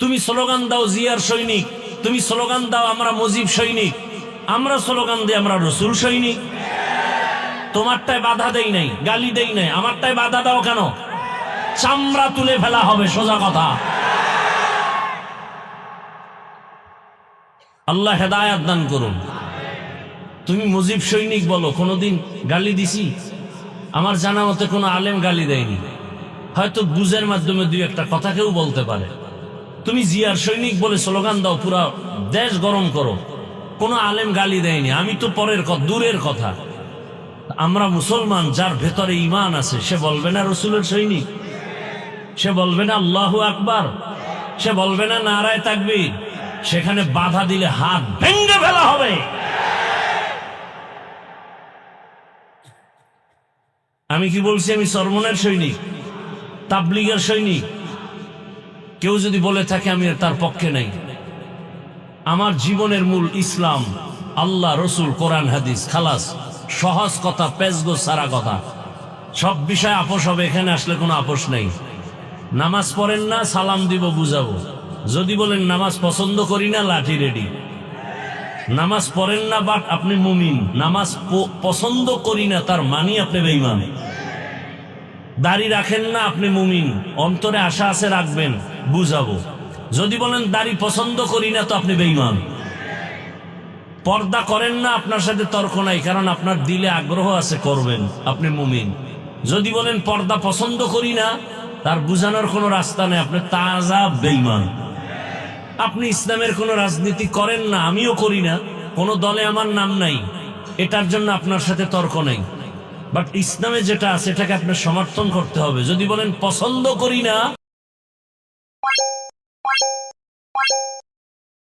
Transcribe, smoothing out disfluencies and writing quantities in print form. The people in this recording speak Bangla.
তুমি স্লোগান দাও জিয়ার সৈনিক, তুমি স্লোগান দাও আমরা মুজিব সৈনিক, আমরা স্লোগান দিই আমরা রসুল সৈনিক। তোমারটায় বাধা দেই নাই, গালি দেই নাই, আমারটায় বাধা দাও কেন? চামড়া তুলে ফেলা হবে, সোজা কথা। আল্লাহ হেদায়াত দান করুন। তুমি মুজিব সৈনিক বলো, কোনোদিন গালি দিছি? আমার জানা মতে কোনো আলেম গালি দেয়নি, হয়তো বুঝের মাধ্যমে দুই একটা কথা কেউ বলতে পারে। তুমি জিয়ার সৈনিক বলে স্লোগান দাও, পুরা দেশ গরম করো, কোনো আলেম গালি দেয়নি। আমি তো পরের কথা, দূরের কথা। আমরা মুসলমান, যার ভেতরে ঈমান আছে সে বলবে না রসুলের সৈনিক? সে বলবে না আল্লাহু আকবার? সে বলবে না নারায়ে তাকবীর? সেখানে বাধা দিলে হাত ভেঙে ফেলা হবে। আমি কি বলছি আমি চরমনের সৈনিক, তাবলীগের সৈনিক? কেউ যদি বলে থাকে আমি তার পক্ষে নাই। আমার জীবনের মূল ইসলাম, আল্লাহ রসুল, কোরআন হাদিস, খালাস। সহজ কথা, পেজগো সারা কথা। সব বিষয় আপোষ হবে, এখানে আসলে কোনো আপোষ নেই। নামাজ পড়েন না, সালাম দিব, বুঝাবো। যদি বলেন নামাজ পছন্দ করি না, লাঠি রেডি। নামাজ পড়েন না বাট আপনি মুমিন, নামাজ পছন্দ করি না তার মানি আপনি বেঈমান। দাড়ি রাখেন না, আপনি মুমিন, অন্তরে আশা আছে রাখবেন, বুঝাবো। যদি বলেন দাড়ি পছন্দ করি না, তো আপনি বেঈমান। পর্দা করেন না, আপনার সাথে তর্ক নাই, কারণ আপনার দিলে আগ্রহ আছে, করবেন, আপনি মুমিন। যদি বলেন পর্দা পছন্দ করি না, তার বুঝানোর কোনো রাস্তা নেই, আপনি তাজা বেঈমান। আপনি ইসলামের কোনো রাজনীতি করেন না, আমিও করি না, কোনো দলে আমার নাম নাই, এটার জন্য আপনার সাথে তর্ক নাই। বাট ইসলামে যেটা আছে এটাকে আপনার সমর্থন করতে হবে। যদি বলেন পছন্দ করি না,